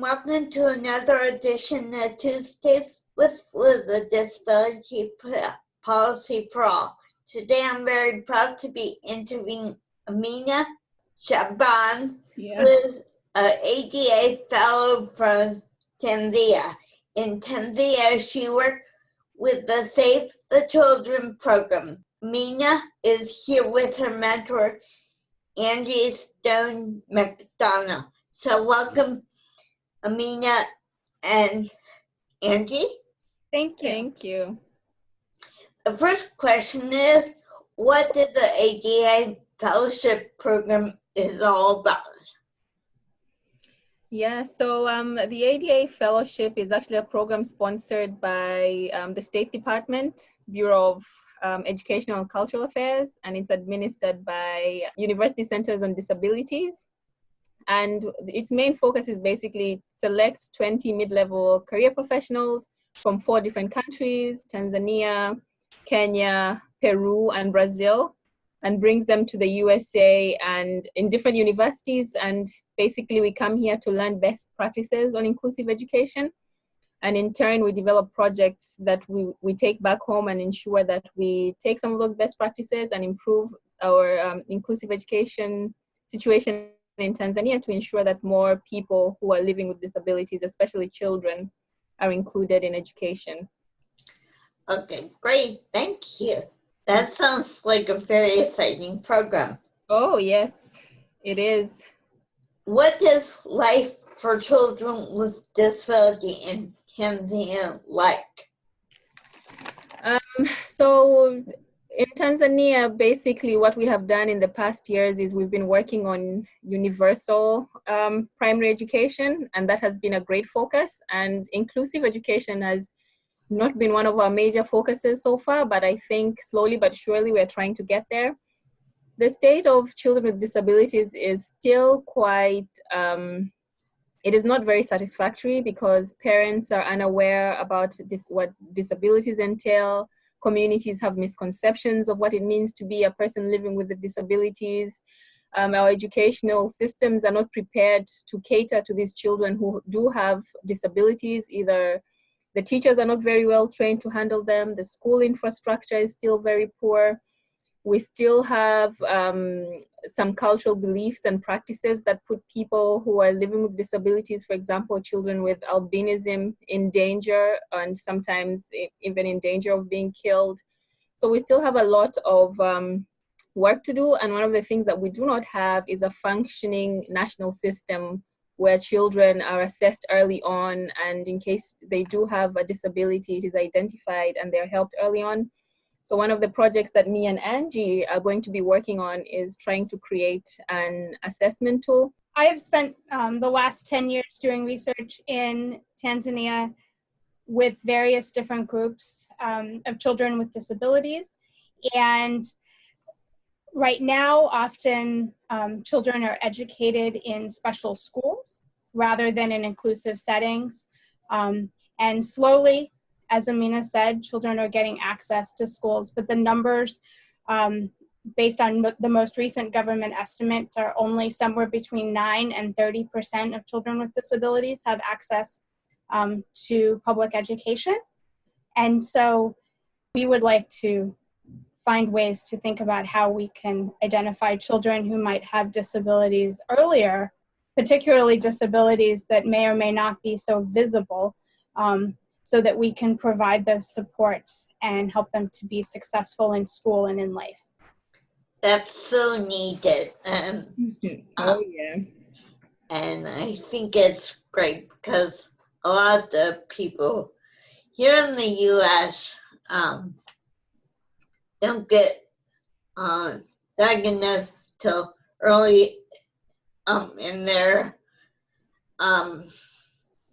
Welcome to another edition of Tuesdays with the Disability Policy for All. Today I'm very proud to be interviewing Amina Shaaban, who is an ADA fellow from Tanzania. In Tanzania, she worked with the Save the Children program. Amina is here with her mentor, Angie Stone-MacDonald. So welcome, Amina and Angie. Thank you. Thank you. The first question is, what did the ADA Fellowship Program is all about? Yeah, so the ADA Fellowship is actually a program sponsored by the State Department, Bureau of Educational and Cultural Affairs, and it's administered by University Centers on Disabilities. And its main focus is basically selects 20 mid-level career professionals from 4 different countries, Tanzania, Kenya, Peru, and Brazil, and brings them to the USA and in different universities. And basically we come here to learn best practices on inclusive education. And in turn, we develop projects that we take back home and ensure that we take some of those best practices and improve our inclusive education situation in Tanzania to ensure that more people who are living with disabilities, especially children, are included in education. Okay, great, thank you. That sounds like a very exciting program. Oh, yes, it is. What is life for children with disability in Tanzania like? So in Tanzania, basically what we have done in the past years is we've been working on universal primary education, and that has been a great focus. And inclusive education has not been one of our major focuses so far, but I think slowly but surely we're trying to get there. The state of children with disabilities is still quite, it is not very satisfactory because parents are unaware about what disabilities entail. Communities have misconceptions of what it means to be a person living with the disabilities. Our educational systems are not prepared to cater to these children who do have disabilities. Either the teachers are not very well trained to handle them, the school infrastructure is still very poor. We still have some cultural beliefs and practices that put people who are living with disabilities, for example, children with albinism, in danger, and sometimes even in danger of being killed. So we still have a lot of work to do. And one of the things that we do not have is a functioning national system where children are assessed early on, and in case they do have a disability, it is identified and they're helped early on. So one of the projects that me and Angie are going to be working on is trying to create an assessment tool. I have spent the last 10 years doing research in Tanzania with various different groups of children with disabilities. And right now, often children are educated in special schools rather than in inclusive settings. And slowly, as Amina said, children are getting access to schools, but the numbers based on the most recent government estimates are only somewhere between 9 and 30% of children with disabilities have access to public education. And so we would like to find ways to think about how we can identify children who might have disabilities earlier, particularly disabilities that may or may not be so visible, so that we can provide those supports and help them to be successful in school and in life. That's so needed. Oh, yeah. And I think it's great because a lot of the people here in the U.S. Don't get diagnosed till early in their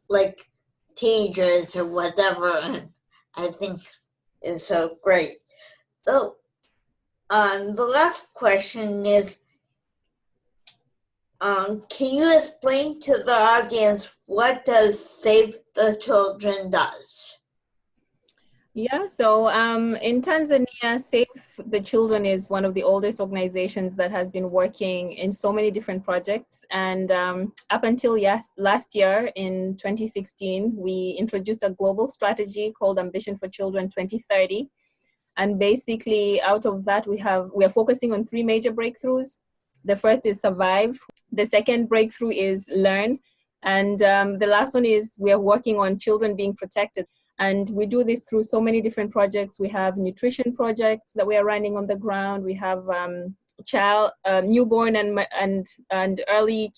like teenagers or whatever, and I think is so great. So the last question is, can you explain to the audience what does Save the Children does? Yeah, so in Tanzania, Save the Children is one of the oldest organizations that has been working in so many different projects. And up until last year in 2016, we introduced a global strategy called Ambition for Children 2030. And basically out of that, we are focusing on three major breakthroughs. The first is survive. The second breakthrough is learn. And the last one is we are working on children being protected. And we do this through so many different projects. We have nutrition projects that we are running on the ground. We have newborn and early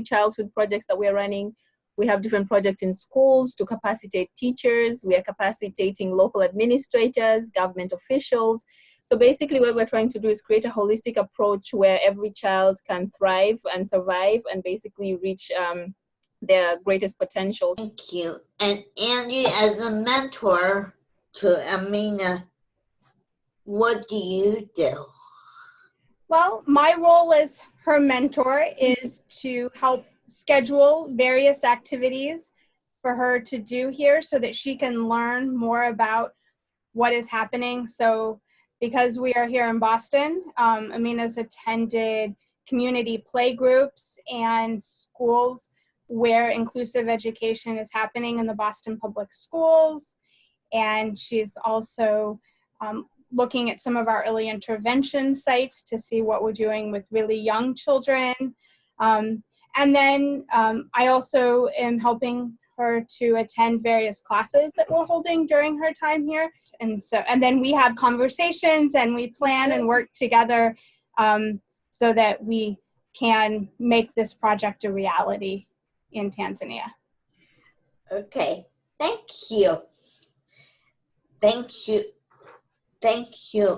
childhood projects that we are running. We have different projects in schools to capacitate teachers. We are capacitating local administrators, government officials. So basically what we're trying to do is create a holistic approach where every child can thrive and survive and basically reach their greatest potentials. Thank you. And Angie, as a mentor to Amina, what do you do? Well, my role as her mentor is to help schedule various activities for her to do here so that she can learn more about what is happening. So because we are here in Boston, Amina's attended community play groups and schools where inclusive education is happening in the Boston Public Schools. And she's also looking at some of our early intervention sites to see what we're doing with really young children. And then I also am helping her to attend various classes that we're holding during her time here. And then we have conversations and we plan and work together so that we can make this project a reality in Tanzania. Okay, thank you. Thank you. Thank you,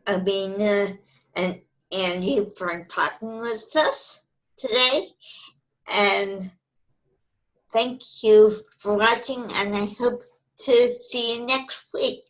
Amina and Angie, for talking with us today. And thank you for watching, and I hope to see you next week.